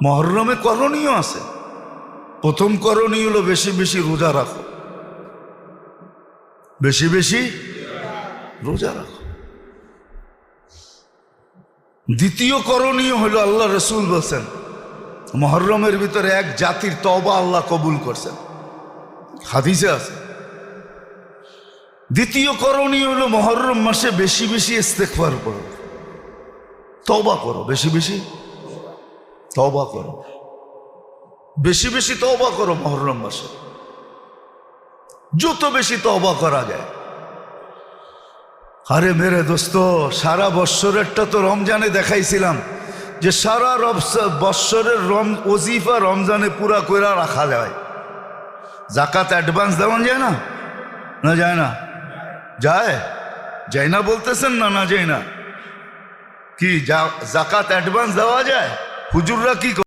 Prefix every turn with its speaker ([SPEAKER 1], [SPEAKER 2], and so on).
[SPEAKER 1] মুহররমে করণীয় আছে। প্রথম করণীয় হলো বেশি বেশি রোজা রাখো, বেশি বেশি রোজা রাখো। দ্বিতীয় করণীয় হলো আল্লাহ রসুল বলছেন মুহররমের ভিতরে এক জাতির তওবা আল্লাহ কবুল করছেন, হাদিসে আছে। দ্বিতীয় করণীয় হলো মুহররম মাসে বেশি বেশি ইস্তেগফার করো, তওবা করো, বেশি বেশি তওবা করো, বেশি বেশি তওবা করো। মুহররম মাসে যত বেশি তওবা করা যায়। আরে মেরে দোস্ত, সারা বৎসরেরটা তো রমজানে দেখাইছিলাম যে সারা বৎসরের ওজিফা রমজানে পুরা কইরা রাখা যায়। জাকাত অ্যাডভান্স দেওয়া যায় না? না যায় না? যায়? যায় না বলতেছেন না? না যায় না? কি জাকাত অ্যাডভান্স দেওয়া যায়? হুজুররা কি